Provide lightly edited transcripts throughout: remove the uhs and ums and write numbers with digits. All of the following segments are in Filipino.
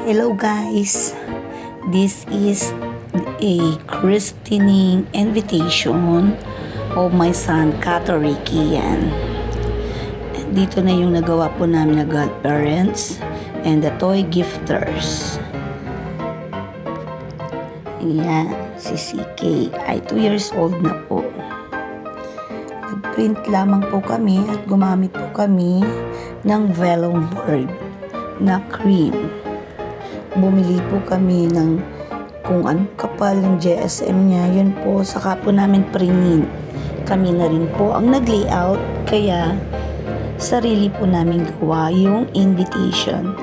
Hello guys, this is a christening invitation of my son Kato Ricky yan. Dito na yung nagawa po namin na godparents and the toy gifters. Yan, si CK ay 2 years old na po. Nag-print lamang po kami at gumamit po kami ng vellum board na cream. Bumili po kami ng kung anong kapal ng GSM niya, yun po, saka po namin print. Kami na rin po ang nag-layout, kaya sarili po namin gawa yung invitation.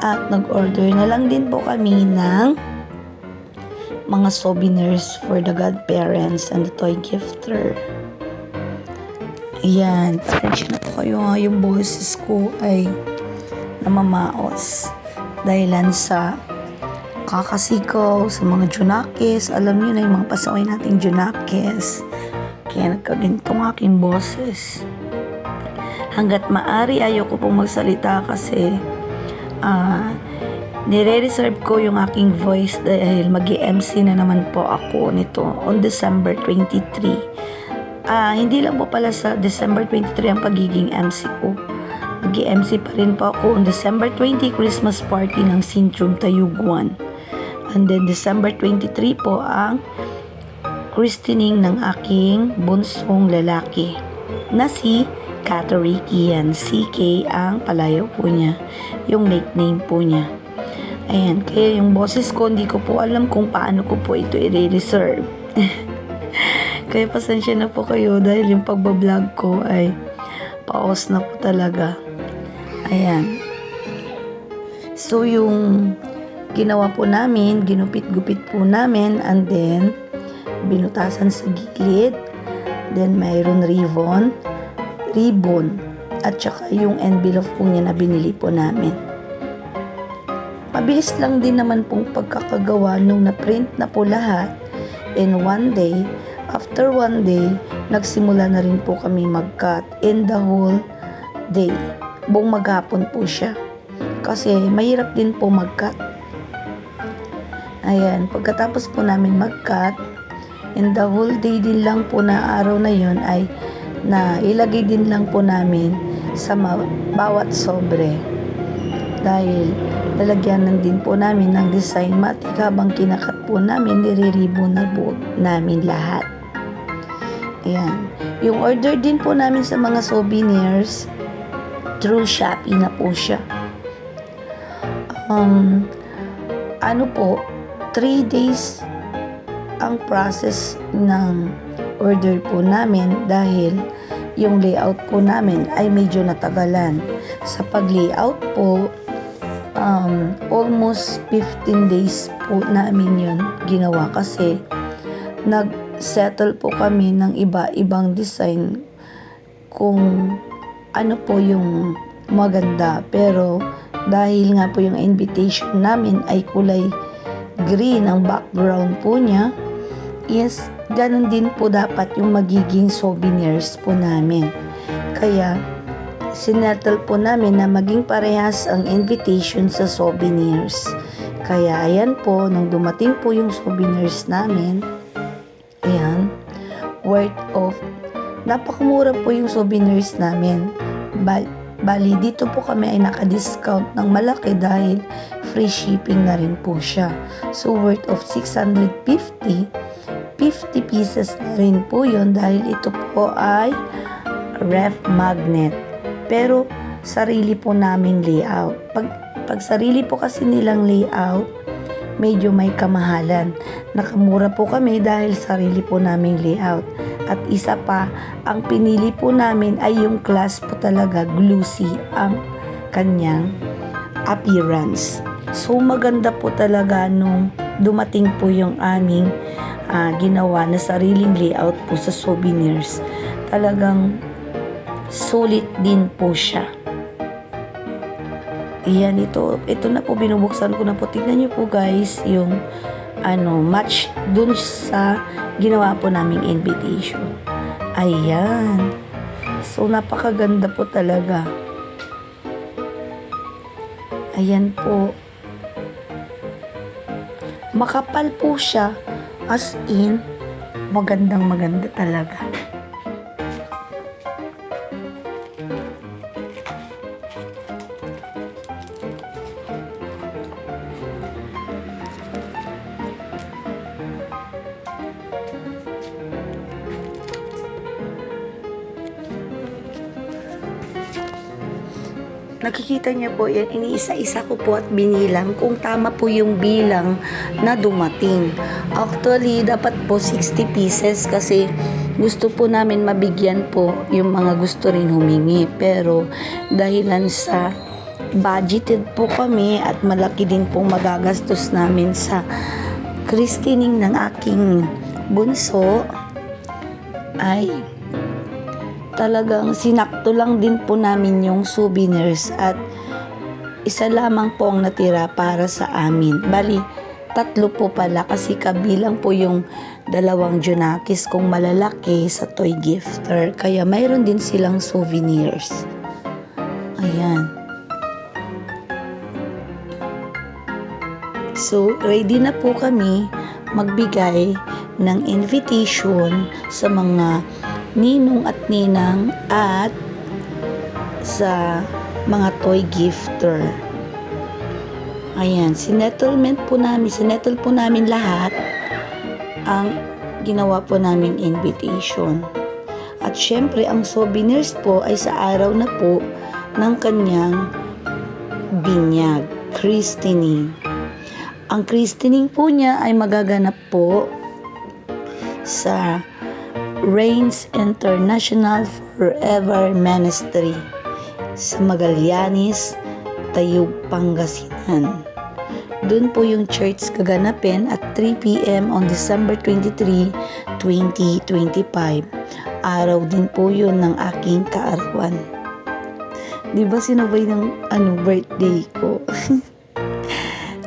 At nag-order na lang din po kami ng mga souvenirs for the godparents and the toy gifter. Ayan, pasensya na po kayo nga, yung boses ko ay namamaos. Dahilan sa kakasikaw sa mga junakis. Alam niyo na yung mga pasaway nating junakis. Kaya nagkaganito ng aking boses. Hanggat maari ayoko pong magsalita kasi nire-reserve ko yung aking voice dahil mag-MC na naman po ako nito on December 23. Hindi lang po pala sa December 23 ang pagiging MC ko. Mag-MC pa rin po ako on December 20, Christmas party ng Sintrum Tayuguan. And then December 23 po ang christening ng aking bunsong lalaki na si Kato Ricky yan. CK ang palayaw po niya, yung nickname po niya. Ayan, kaya yung boses ko hindi ko po alam kung paano ko po ito i-reserve. Kaya pasensya na po kayo dahil yung pagbablog ko ay paos na po talaga. Ayan. So, yung ginawa po namin, ginupit-gupit po namin, and then, binutasan sa gilid. Then, mayroon ribbon, at saka yung envelope po niya na binili po namin. Mabilis lang din naman pong pagkakagawa nung na-print na po lahat in one day. After one day, nagsimula na rin po kami mag-cut in the whole day. Buong maghapon po siya. Kasi mahirap din po mag-cut. Ayan, pagkatapos po namin mag-cut, in the whole day din lang po na araw na yon ay na ilagay din lang po namin sa bawat sobre. Dahil lalagyanan din po namin ng design matik habang kinakat po namin, nire-ribbon na po namin lahat. Ayan. Yung order din po namin sa mga souvenirs, through Shopee na po siya. 3 days ang process ng order po namin dahil yung layout po namin ay medyo natagalan. Sa pag-layout po, almost 15 days po namin yun ginawa kasi nag-settle po kami ng iba-ibang design kung ano po yung maganda, pero dahil nga po yung invitation namin ay kulay green ang background po niya, is ganun din po dapat yung magiging souvenirs po namin. Kaya sinettle po namin na maging parehas ang invitation sa souvenirs. Kaya ayan po, nung dumating po yung souvenirs namin, ayan, worth of napakamura po yung souvenirs namin. Bali, dito po kami ay naka-discount ng malaki dahil free shipping na rin po siya. So, worth of 650, 50 pieces na rin po yun dahil ito po ay ref magnet. Pero, sarili po naming layout. Pag sarili po kasi nilang layout, medyo may kamahalan. Nakamura po kami dahil sarili po naming layout. At isa pa, ang pinili po namin ay yung class po talaga, glossy ang kanyang appearance. So maganda po talaga nung dumating po yung aming ginawa na sariling layout po sa souvenirs. Talagang sulit din po siya. Ayan, ito na po, binubuksan ko na po. Tignan nyo po guys, yung match dun sa ginawa po naming invitation. Ayan. So, napakaganda po talaga. Ayan po. makapal po siya, as in, magandang maganda talaga. Nakikita niyo po yan, iniisa-isa ko po at binilang kung tama po yung bilang na dumating. Actually, dapat po 60 pieces kasi gusto po namin mabigyan po yung mga gusto rin humingi. Pero dahilan sa budgeted po kami at malaki din pong magagastos namin sa christening ng aking bunso, ay talagang sinakto lang din po namin yung souvenirs at isa lamang po ang natira para sa amin. Bali, 3 po pala kasi kabilang po yung 2 Junakis kung malalaki sa toy gifter. Kaya mayroon din silang souvenirs. Ayan. So, ready na po kami magbigay ng invitation sa mga ninong at ninang at sa mga toy gifter. Ayan, sinettle po namin lahat ang ginawa po namin invitation. At syempre, ang souvenirs po ay sa araw na po ng kanyang binyag, christening. Ang christening po niya ay magaganap po sa Reigns International Forever Ministry sa Magallanes, Tayug, Pangasinan. Doon po yung church gaganapin at 3 p.m. on December 23, 2025. Araw din po yun ng aking kaarawan. Di ba sinabay ng birthday ko?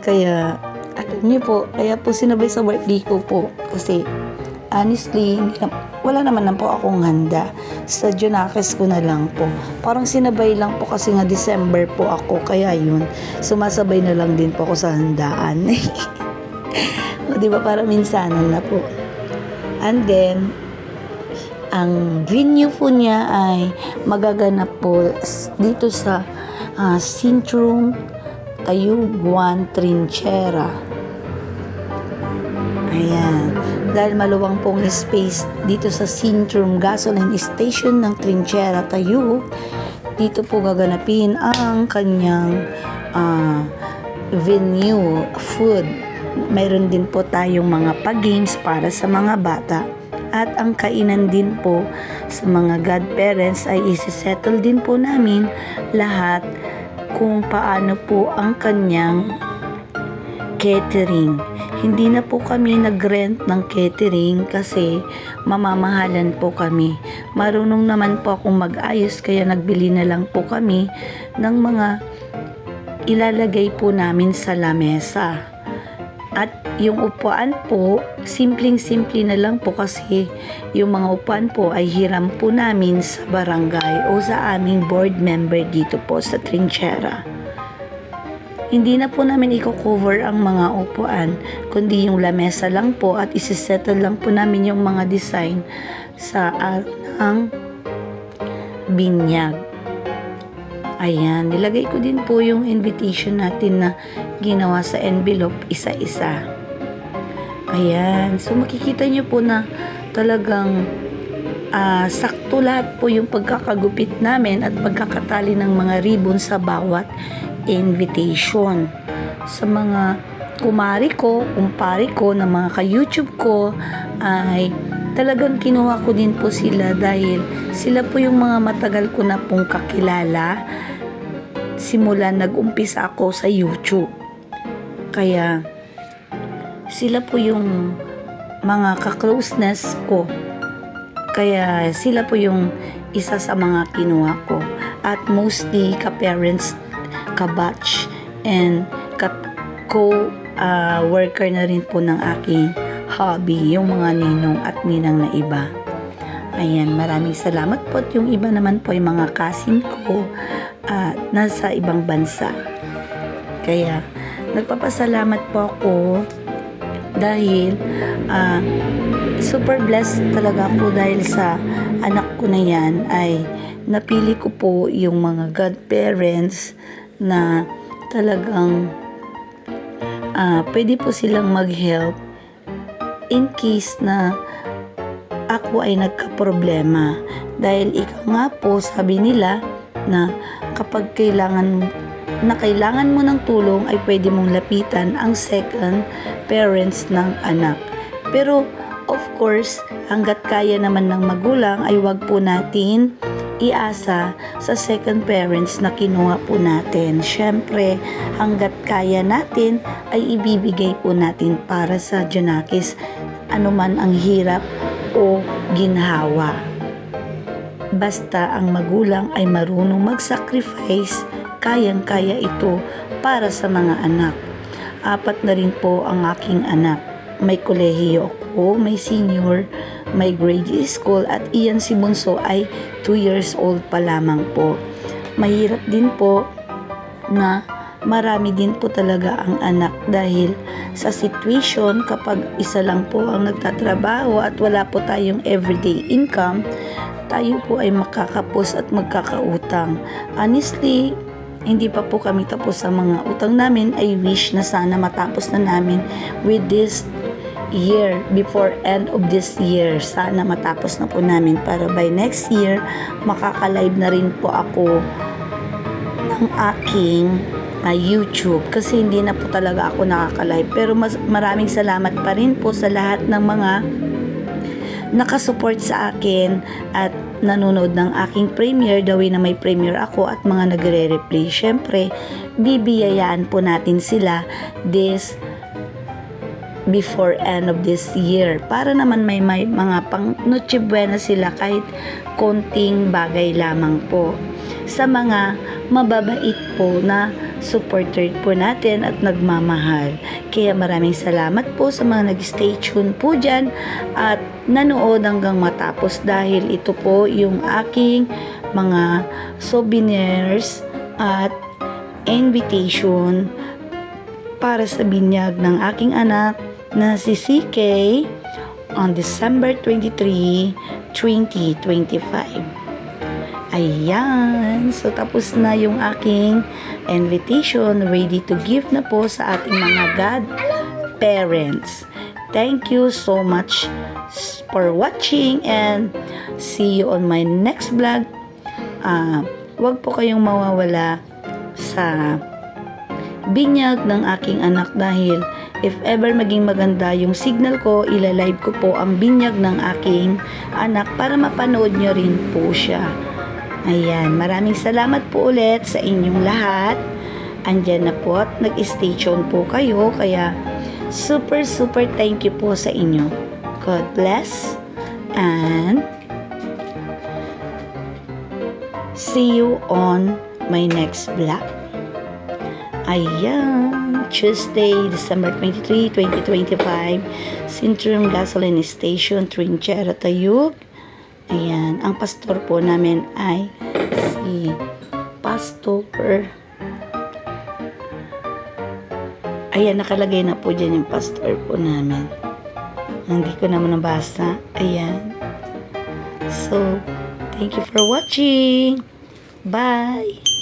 Kaya, alam niyo po, kaya po sinabay sa birthday ko po. Kasi, honestly, wala naman po akong handa. Sa Junakis ko na lang po. Parang sinabay lang po kasi nga December po ako. Kaya yun, sumasabay na lang din po ako sa handaan. O, diba, parang minsanan na po. And then, ang venue po niya ay magaganap po dito sa Centrum Tayug 1 Trinchera. Ayan. Dahil maluwang pong space dito sa Centrum Gasoline Station ng Trinchera, Tayug, dito po gaganapin ang kanyang venue, food. Mayroon din po tayong mga pa-games para sa mga bata. At ang kainan din po sa mga godparents ay isi-settle din po namin lahat kung paano po ang kanyang catering. Hindi na po kami nag-rent ng catering kasi mamamahalan po kami. Marunong naman po akong mag-ayos kaya nagbili na lang po kami ng mga ilalagay po namin sa lamesa. At yung upuan po, simpleng-simple na lang po kasi yung mga upuan po ay hiram po namin sa barangay o sa aming board member dito po sa Trinchera. Hindi na po namin i-cover ang mga upuan, kundi yung lamesa lang po at isi-settle lang po namin yung mga design sa ng binyag. Ayan, nilagay ko din po yung invitation natin na ginawa sa envelope isa-isa. Ayan, so makikita nyo po na talagang sakto lahat po yung pagkakagupit namin at pagkakatali ng mga ribbon sa bawat invitation. Sa mga kumari ko, kumpari ko, na mga ka-YouTube ko, ay talagang kinuha ko din po sila dahil sila po yung mga matagal ko na pong kakilala simula nag-umpisa ako sa YouTube. Kaya sila po yung mga ka-closeness ko. Kaya sila po yung isa sa mga kinuha ko. At mostly ka-parents, ka-batch, and co-worker na rin po ng aking hobby, yung mga ninong at ninang na iba. Ayan, maraming salamat po. At yung iba naman po ay mga cousin ko at nasa ibang bansa. Kaya nagpapasalamat po ako dahil super blessed talaga ako dahil sa anak ko na yan ay napili ko po yung mga godparents na talagang pwede po silang mag-help in case na ako ay nagka-problema. Dahil ikaw nga po, sabi nila na kapag kailangan mo ng tulong ay pwede mong lapitan ang second parents ng anak. Pero of course, hanggat kaya naman ng magulang ay wag po natin iasa sa second parents na kinuha po natin. Syempre, hanggat kaya natin ay ibibigay po natin para sa Junakis anuman ang hirap o ginhawa. Basta ang magulang ay marunong mag-sacrifice, kayang-kaya ito para sa mga anak. 4 na rin po ang aking anak. May kolehiyo ako, may senior, may grade school at iyan si Bunso ay 2 years old pa lamang po. Mahirap din po na marami din po talaga ang anak dahil sa situation kapag isa lang po ang nagtatrabaho at wala po tayong everyday income, tayo po ay makakapos at magkakautang. Honestly, hindi pa po kami tapos sa mga utang namin. I wish na sana matapos na namin with this year, before end of this year. Sana matapos na po namin para by next year, makaka-live na rin po ako ng aking YouTube kasi hindi na po talaga ako nakaka-live. Pero maraming salamat pa rin po sa lahat ng mga nakasupport sa akin at nanonood ng aking premiere, the way na may premiere ako at mga nagre-replay. Syempre, bibiyayaan po natin sila this before end of this year para naman may mga pang Noche Buena sila kahit konting bagay lamang po. Sa mga mababait po na supporter po natin at nagmamahal. Kaya maraming salamat po sa mga nag-stay tuned po dyan at nanood hanggang matapos dahil ito po yung aking mga souvenirs at invitation para sa binyag ng aking anak na si CK on December 23, 2025. Ayan. So, tapos na yung aking invitation. Ready to give na po sa ating mga godparents. Thank you so much for watching and see you on my next vlog. Huwag po kayong mawawala sa binyag ng aking anak dahil if ever maging maganda yung signal ko, ilalive ko po ang binyag ng aking anak para mapanood nyo rin po siya. Ayan, maraming salamat po ulit sa inyong lahat. Andyan na po at nag-stay tuned po kayo. Kaya super thank you po sa inyo. God bless and see you on my next vlog. Ayan, Tuesday, December 23, 2025, Centrum Gasoline Station, Trinchera, Tayug. Ayan, ang pastor po namin ay si Pastor. Ayan, nakalagay na po dyan yung pastor po namin. Hindi ko naman nabasa. Ayan. So, thank you for watching. Bye!